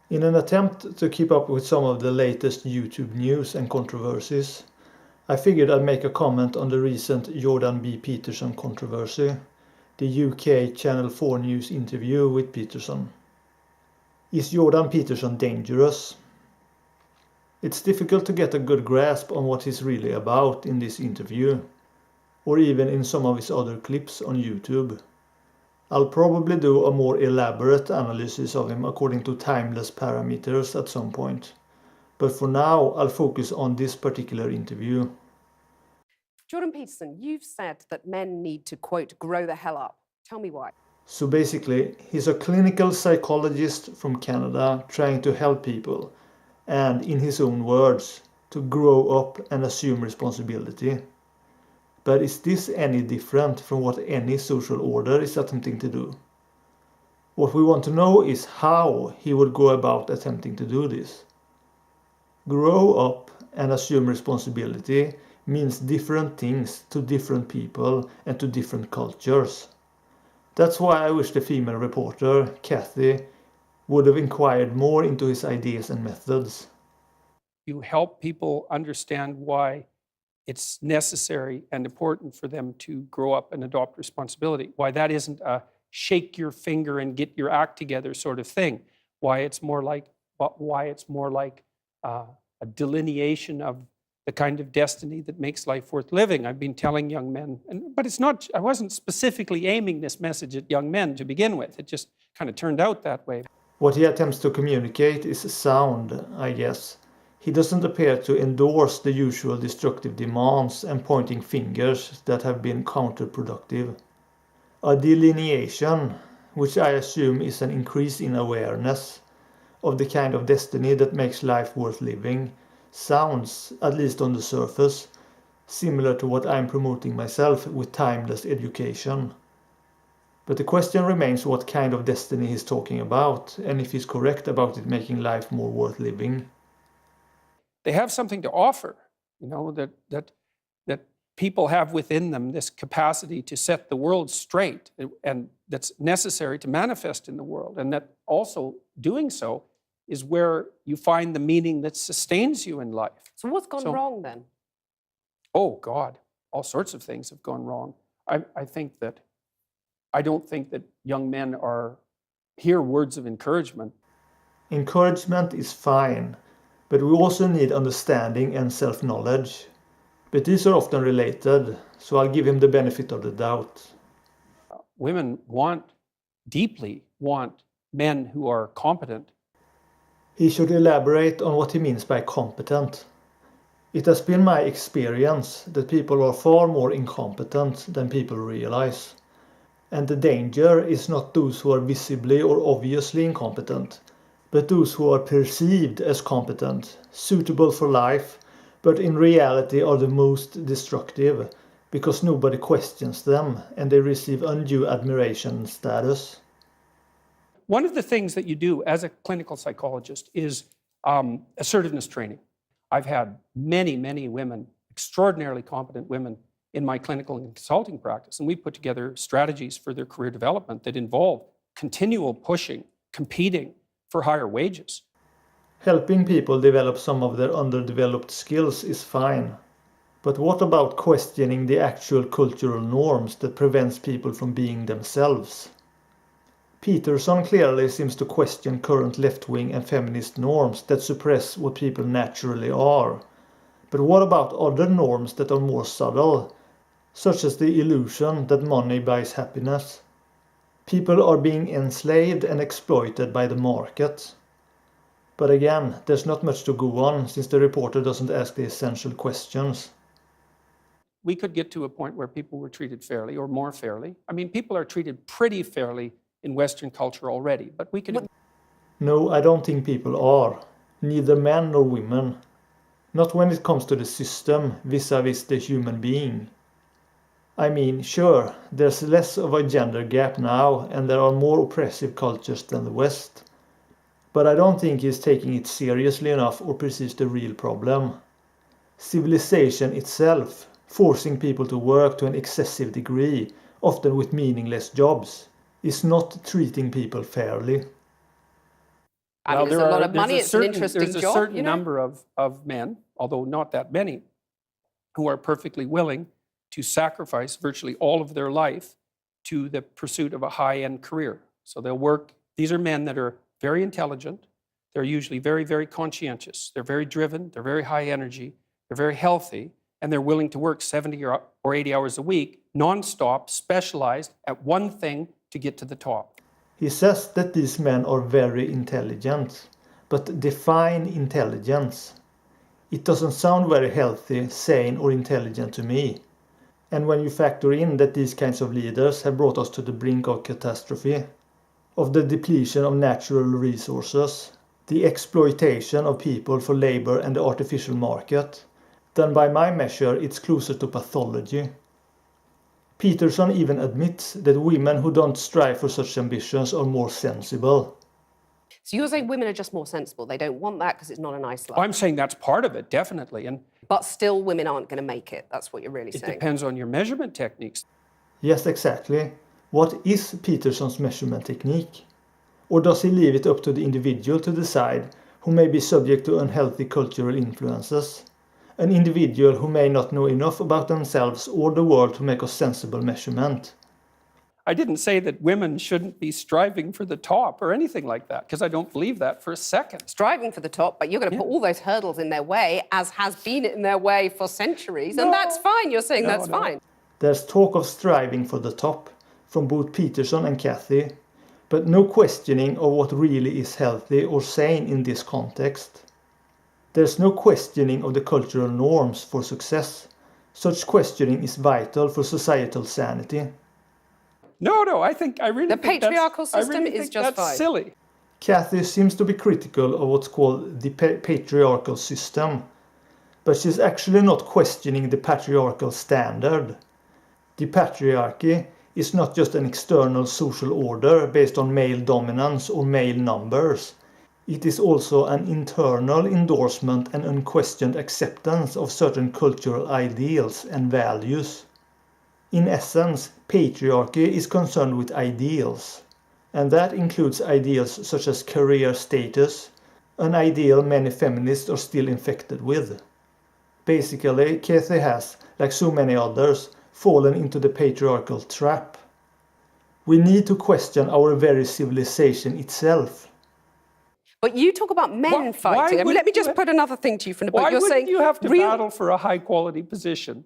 In an attempt to keep up with some of the latest YouTube news and controversies, I figured I'd make a comment on the recent Jordan B. Peterson controversy, the UK Channel 4 News interview with Peterson. Is Jordan Peterson dangerous? It's difficult to get a good grasp on what he's really about in this interview, or even in some of his other clips on YouTube. I'll probably do a more elaborate analysis of him according to timeless parameters at some point, but for now I'll focus on this particular interview. Jordan Peterson, you've said that men need to, quote, grow the hell up. Tell me why. So basically, he's a clinical psychologist from Canada trying to help people, and in his own words, to grow up and assume responsibility. But is this any different from what any social order is attempting to do? What we want to know is how he would go about attempting to do this. Grow up and assume responsibility means different things to different people and to different cultures. That's why I wish the female reporter, Kathy, would have inquired more into his ideas and methods. You help people understand why it's necessary and important for them to grow up and adopt responsibility. Why that isn't a shake your finger and get your act together sort of thing. Why it's more like a delineation of the kind of destiny that makes life worth living. I've been telling young men, but it's not. I wasn't specifically aiming this message at young men to begin with. It just kind of turned out that way. What he attempts to communicate is sound, I guess. He doesn't appear to endorse the usual destructive demands and pointing fingers that have been counterproductive. A delineation, which I assume is an increase in awareness of the kind of destiny that makes life worth living, sounds, at least on the surface, similar to what I'm promoting myself with timeless education. But the question remains what kind of destiny he's talking about, and if he's correct about it making life more worth living. They have something to offer, that people have within them this capacity to set the world straight, and that's necessary to manifest in the world, and that also doing so is where you find the meaning that sustains you in life. So what's gone wrong then? Oh God, all sorts of things have gone wrong. I don't think that young men hear words of encouragement. Encouragement is fine, but we also need understanding and self-knowledge. But these are often related, so I'll give him the benefit of the doubt. Women deeply want men who are competent. He should elaborate on what he means by competent. It has been my experience that people are far more incompetent than people realize. And the danger is not those who are visibly or obviously incompetent, but those who are perceived as competent, suitable for life, but in reality are the most destructive, because nobody questions them and they receive undue admiration and status. One of the things that you do as a clinical psychologist is assertiveness training. I've had many, many women, extraordinarily competent women, in my clinical and consulting practice, and we put together strategies for their career development that involve continual pushing, competing for higher wages. Helping people develop some of their underdeveloped skills is fine. But what about questioning the actual cultural norms that prevents people from being themselves? Peterson clearly seems to question current left-wing and feminist norms that suppress what people naturally are. But what about other norms that are more subtle, such as the illusion that money buys happiness? People are being enslaved and exploited by the market. But again, there's not much to go on since the reporter doesn't ask the essential questions. We could get to a point where people were treated fairly or more fairly. I mean, people are treated pretty fairly in Western culture already, but we could... No, I don't think people are. Neither men nor women. Not when it comes to the system vis-a-vis the human being. I mean, sure, there's less of a gender gap now and there are more oppressive cultures than the West. But I don't think he's taking it seriously enough or perceives the real problem. Civilization itself, forcing people to work to an excessive degree, often with meaningless jobs, is not treating people fairly. I mean, it's a lot of money, it's an interesting there's a job, certain you know? number of men, although not that many, who are perfectly willing to sacrifice virtually all of their life to the pursuit of a high-end career. So they'll work, these are men that are very intelligent, they're usually very, very conscientious, they're very driven, they're very high energy, they're very healthy, and they're willing to work 70 or 80 hours a week, non-stop, specialized at one thing to get to the top. He says that these men are very intelligent, but define intelligence. It doesn't sound very healthy, sane or intelligent to me. And when you factor in that these kinds of leaders have brought us to the brink of catastrophe, of the depletion of natural resources, the exploitation of people for labor and the artificial market, then by my measure it's closer to pathology. Peterson even admits that women who don't strive for such ambitions are more sensible. So you're saying women are just more sensible. They don't want that because it's not a nice life. I'm saying that's part of it, definitely. And But still, women aren't going to make it. That's what you're really it saying. depends on your measurement techniques. Yes, exactly. What is Peterson's measurement technique? Or does he leave it up to the individual to decide, who may be subject to unhealthy cultural influences? An individual who may not know enough about themselves or the world to make a sensible measurement. I didn't say that women shouldn't be striving for the top or anything like that, because I don't believe that for a second. Striving for the top, but you're going to put all those hurdles in their way, as has been in their way for centuries, and that's fine. You're saying that's fine. There's talk of striving for the top from both Peterson and Cathy, but no questioning of what really is healthy or sane in this context. There's no questioning of the cultural norms for success. Such questioning is vital for societal sanity. No, I really The think patriarchal I system really is think just that's fine. silly. Cathy seems to be critical of what's called the patriarchal system, but she's actually not questioning the patriarchal standard. The patriarchy is not just an external social order based on male dominance or male numbers. It is also an internal endorsement and unquestioned acceptance of certain cultural ideals and values. In essence, patriarchy is concerned with ideals, and that includes ideals such as career status, an ideal many feminists are still infected with. Basically, Cathy has, like so many others, fallen into the patriarchal trap. We need to question our very civilization itself. But you talk about men fighting. I mean, let me just put another thing to you from the book. Why You're saying wouldn't you have to battle for a high-quality position?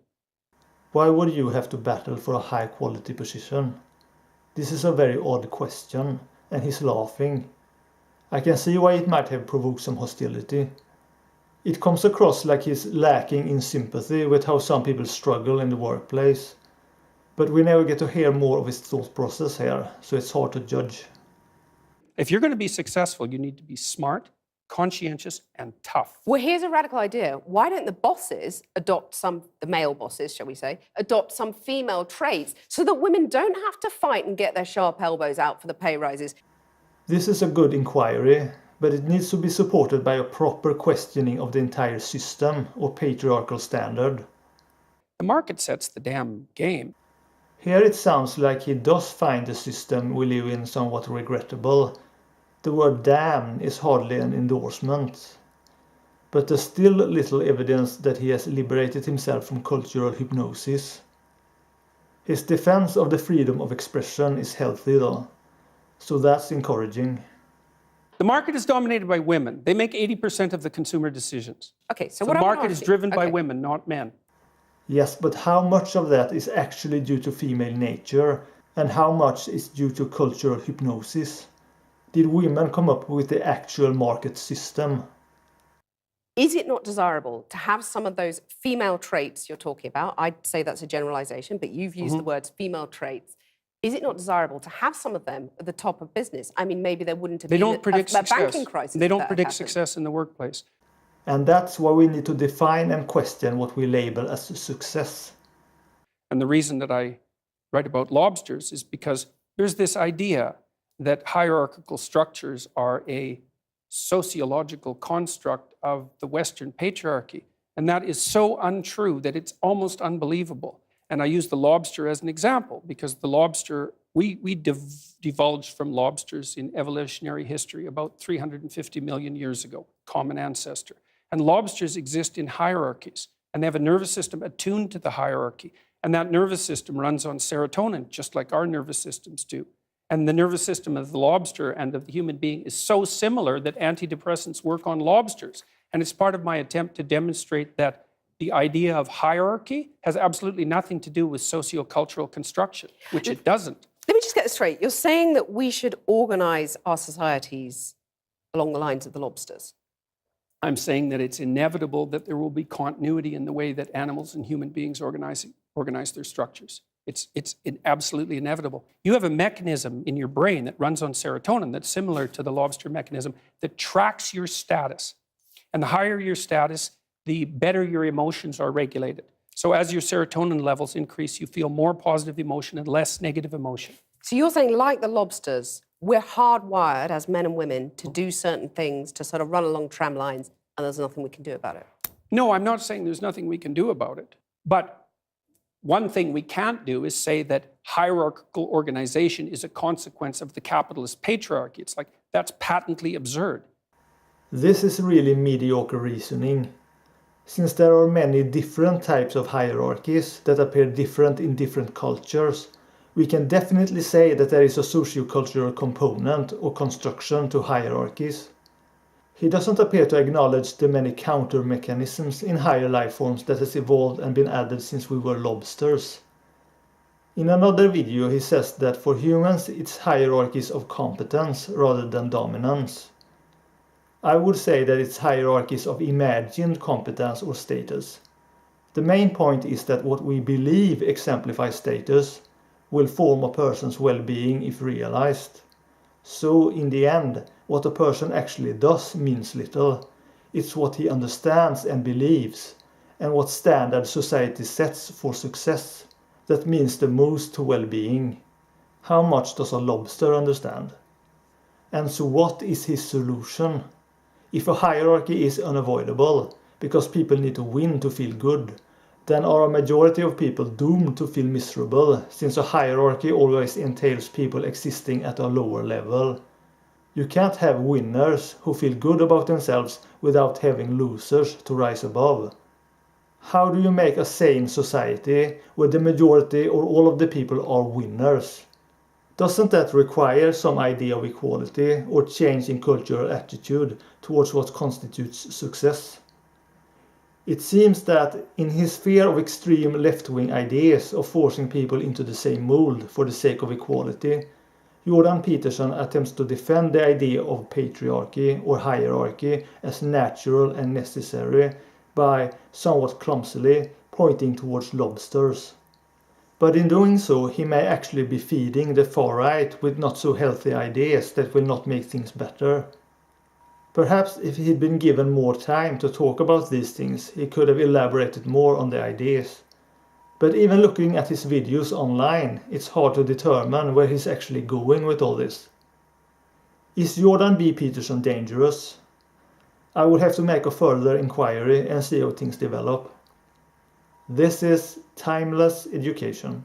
Why would you have to battle for a high-quality position? This is a very odd question, and he's laughing. I can see why it might have provoked some hostility. It comes across like he's lacking in sympathy with how some people struggle in the workplace. But we never get to hear more of his thought process here, so it's hard to judge. If you're going to be successful, you need to be smart, conscientious, and tough. Well, here's a radical idea. Why don't the bosses adopt the male bosses, shall we say, adopt some female traits so that women don't have to fight and get their sharp elbows out for the pay rises? This is a good inquiry, but it needs to be supported by a proper questioning of the entire system or patriarchal standard. The market sets the damn game. Here it sounds like he does find the system we live in somewhat regrettable. The word damn is hardly an endorsement. But there's still little evidence that he has liberated himself from cultural hypnosis. His defense of the freedom of expression is healthy though, so that's encouraging. The market is dominated by women. They make 80% of the consumer decisions. Okay, so The what market is driven by women, not men. Yes, but how much of that is actually due to female nature, and how much is due to cultural hypnosis? Did women come up with the actual market system? Is it not desirable to have some of those female traits you're talking about? I'd say that's a generalization, but you've used the words female traits. Is it not desirable to have some of them at the top of business? I mean, maybe there wouldn't have been a banking crisis. They don't predict success in the workplace. And that's why we need to define and question what we label as success. And the reason that I write about lobsters is because there's this idea that hierarchical structures are a sociological construct of the Western patriarchy. And that is so untrue that it's almost unbelievable. And I use the lobster as an example because the lobster, we divulged from lobsters in evolutionary history about 350 million years ago, common ancestor. And lobsters exist in hierarchies, and they have a nervous system attuned to the hierarchy. And that nervous system runs on serotonin, just like our nervous systems do. And the nervous system of the lobster and of the human being is so similar that antidepressants work on lobsters. And it's part of my attempt to demonstrate that the idea of hierarchy has absolutely nothing to do with sociocultural construction, which it doesn't. Let me just get this straight. You're saying that we should organise our societies along the lines of the lobsters. I'm saying that it's inevitable that there will be continuity in the way that animals and human beings organize their structures. It's absolutely inevitable. You have a mechanism in your brain that runs on serotonin that's similar to the lobster mechanism that tracks your status. And the higher your status, the better your emotions are regulated. So as your serotonin levels increase, you feel more positive emotion and less negative emotion. So you're saying, like the lobsters, we're hardwired as men and women to do certain things, to sort of run along tram lines, and there's nothing we can do about it? No, I'm not saying there's nothing we can do about it. But one thing we can't do is say that hierarchical organization is a consequence of the capitalist patriarchy. It's like, that's patently absurd. This is really mediocre reasoning. Since there are many different types of hierarchies that appear different in different cultures, we can definitely say that there is a sociocultural component or construction to hierarchies. He doesn't appear to acknowledge the many counter mechanisms in higher life forms that has evolved and been added since we were lobsters. In another video he says that for humans it's hierarchies of competence rather than dominance. I would say that it's hierarchies of imagined competence or status. The main point is that what we believe exemplifies status will form a person's well-being if realized. So in the end, what a person actually does means little. It's what he understands and believes, and what standard society sets for success, that means the most to well-being. How much does a lobster understand? And so what is his solution? If a hierarchy is unavoidable, because people need to win to feel good, then are a majority of people doomed to feel miserable, since a hierarchy always entails people existing at a lower level. You can't have winners who feel good about themselves without having losers to rise above. How do you make a sane society where the majority or all of the people are winners? Doesn't that require some idea of equality or change in cultural attitude towards what constitutes success? It seems that in his fear of extreme left-wing ideas of forcing people into the same mold for the sake of equality, Jordan Peterson attempts to defend the idea of patriarchy or hierarchy as natural and necessary by, somewhat clumsily, pointing towards lobsters. But in doing so, he may actually be feeding the far right with not so healthy ideas that will not make things better. Perhaps if he'd been given more time to talk about these things, he could have elaborated more on the ideas. But even looking at his videos online, it's hard to determine where he's actually going with all this. Is Jordan B. Peterson dangerous? I would have to make a further inquiry and see how things develop. This is Timeless Education.